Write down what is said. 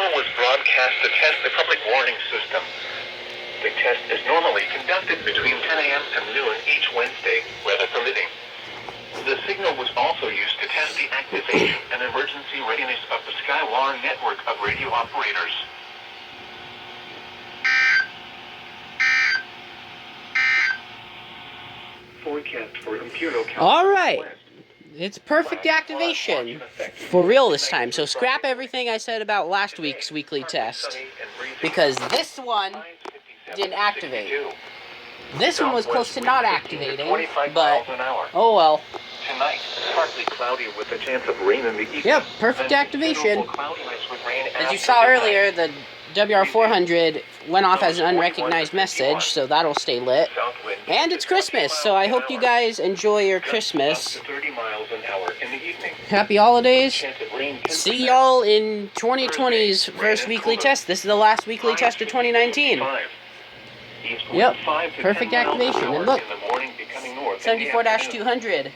signal was broadcast to test the public warning system. The test is normally conducted between 10 a.m. and noon each Wednesday, weather permitting. The signal was also used to test the activation and emergency readiness of the Skylar network of radio operators. Forecast for Imperial County. All right. It's perfect activation. For real this time. So scrap everything I said about last week's weekly test. Because this one didn't activate. This one was close to not activating, but oh well. Tonight, partly cloudy with a chance of rain in the east. Yep, perfect activation. As you saw earlier, the WR400 went off as an unrecognized message, so that'll stay lit. And it's Christmas, so I hope you guys enjoy your Christmas. Happy holidays. See y'all in 2020's first weekly test. This is the last weekly test of 2019. Yep, perfect activation. And look, 74-200.